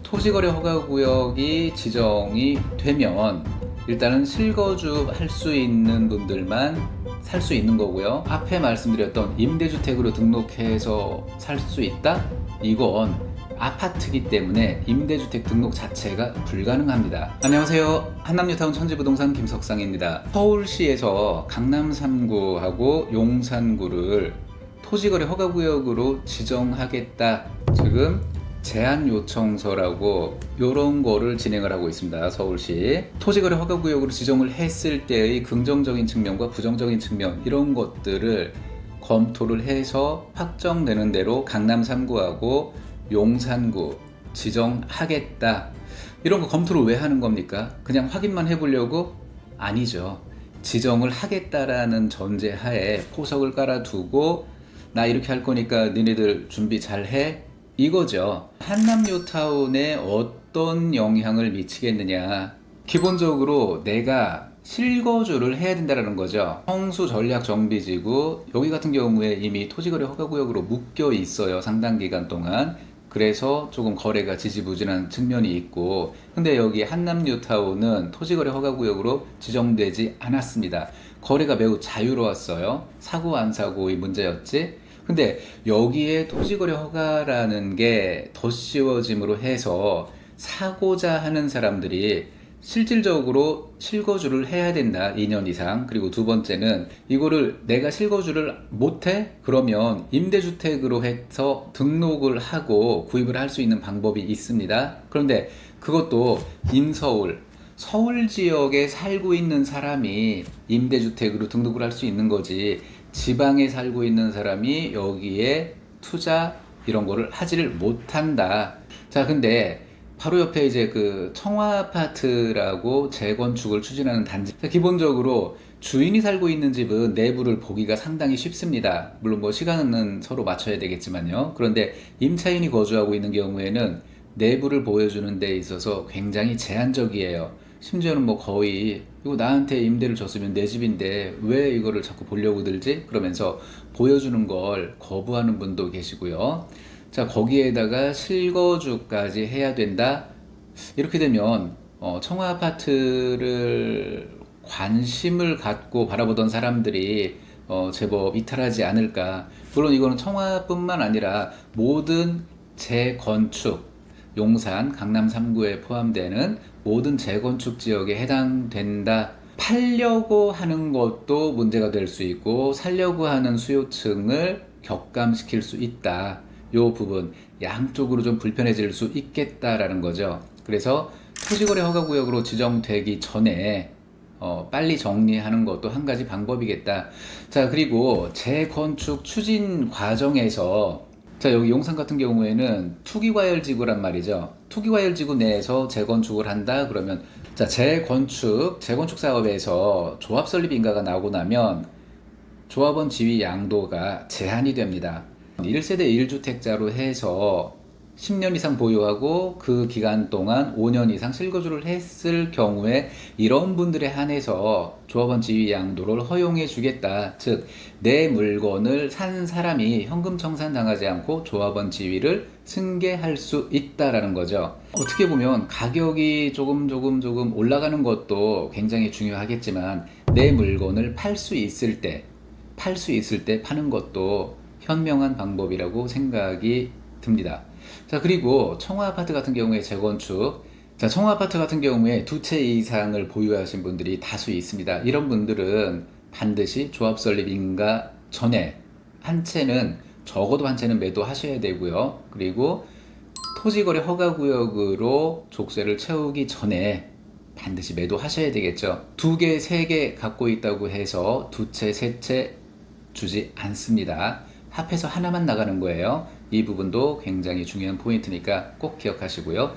토지거래 허가구역이 지정이 되면 일단은 실거주 할 수 있는 분들만 살 수 있는 거고요. 앞에 말씀드렸던 임대주택으로 등록해서 살 수 있다? 이건 아파트이기 때문에 임대주택 등록 자체가 불가능합니다. 안녕하세요. 한남뉴타운 천지부동산 김석상입니다. 서울시에서 강남 3구하고 용산구를 토지거래 허가구역으로 지정하겠다. 지금 제안 요청서라고 이런 거를 진행을 하고 있습니다. 서울시 토지거래 허가구역으로 지정을 했을 때의 긍정적인 측면과 부정적인 측면 이런 것들을 검토를 해서 확정되는 대로 강남 3구하고 용산구 지정하겠다. 이런 거 검토를 왜 하는 겁니까? 그냥 확인만 해보려고? 아니죠. 지정을 하겠다라는 전제하에 포석을 깔아두고 나 이렇게 할 거니까 니네들 준비 잘 해? 이거죠. 한남뉴타운에 어떤 영향을 미치겠느냐. 기본적으로 내가 실거주를 해야 된다는 거죠. 성수전략정비지구 여기 같은 경우에 이미 토지거래 허가구역으로 묶여 있어요. 상당 기간 동안. 그래서 조금 거래가 지지부진한 측면이 있고, 근데 여기 한남뉴타운은 토지거래 허가구역으로 지정되지 않았습니다. 거래가 매우 자유로웠어요. 사고 안 사고의 문제였지. 근데 여기에 토지거래 허가라는 게 덧씌워짐으로 해서 사고자 하는 사람들이 실질적으로 실거주를 해야 된다. 2년 이상. 그리고 두 번째는 이거를 내가 실거주를 못해? 그러면 임대주택으로 해서 등록을 하고 구입을 할 수 있는 방법이 있습니다. 그런데 그것도 인서울, 서울 지역에 살고 있는 사람이 임대주택으로 등록을 할 수 있는 거지, 지방에 살고 있는 사람이 여기에 투자 이런 거를 하지를 못한다. 자, 근데 바로 옆에 이제 그 청화아파트라고 재건축을 추진하는 단지. 기본적으로 주인이 살고 있는 집은 내부를 보기가 상당히 쉽습니다. 물론 뭐 시간은 서로 맞춰야 되겠지만요. 그런데 임차인이 거주하고 있는 경우에는 내부를 보여주는 데 있어서 굉장히 제한적이에요. 심지어는 뭐 거의 이거 나한테 임대를 줬으면 내 집인데 왜 이거를 자꾸 보려고 들지? 그러면서 보여주는 걸 거부하는 분도 계시고요. 자, 거기에다가 실거주까지 해야 된다. 이렇게 되면 청아아파트를 관심을 갖고 바라보던 사람들이 제법 이탈하지 않을까. 물론 이거는 청아뿐만 아니라 모든 재건축, 용산, 강남 3구에 포함되는 모든 재건축 지역에 해당된다. 팔려고 하는 것도 문제가 될 수 있고 살려고 하는 수요층을 격감시킬 수 있다. 요 부분 양쪽으로 좀 불편해질 수 있겠다라는 거죠. 그래서 토지거래 허가구역으로 지정되기 전에 빨리 정리하는 것도 한 가지 방법이겠다. 자, 그리고 재건축 추진 과정에서 자, 여기 용산 같은 경우에는 투기과열지구란 말이죠. 투기과열지구 내에서 재건축을 한다 그러면, 자, 재건축 사업에서 조합 설립 인가가 나오고 나면 조합원 지위 양도가 제한이 됩니다. 1세대 1주택자로 해서 10년 이상 보유하고 그 기간 동안 5년 이상 실거주를 했을 경우에 이런 분들에 한해서 조합원 지위 양도를 허용해 주겠다. 즉, 내 물건을 산 사람이 현금 청산 당하지 않고 조합원 지위를 승계할 수 있다라는 거죠. 어떻게 보면 가격이 조금 올라가는 것도 굉장히 중요하겠지만 내 물건을 팔 수 있을 때 파는 것도 현명한 방법이라고 생각이 듭니다. 자, 그리고 청화아파트 같은 경우에 재건축. 자, 청화아파트 같은 경우에 두 채 이상을 보유하신 분들이 다수 있습니다. 이런 분들은 반드시 조합 설립 인가 전에 한 채는, 적어도 한 채는 매도하셔야 되고요. 그리고 토지거래 허가구역으로 족쇄를 채우기 전에 반드시 매도하셔야 되겠죠. 2개, 3개 갖고 있다고 해서 2채, 3채 주지 않습니다. 합해서 하나만 나가는 거예요. 이 부분도 굉장히 중요한 포인트니까 꼭 기억하시고요.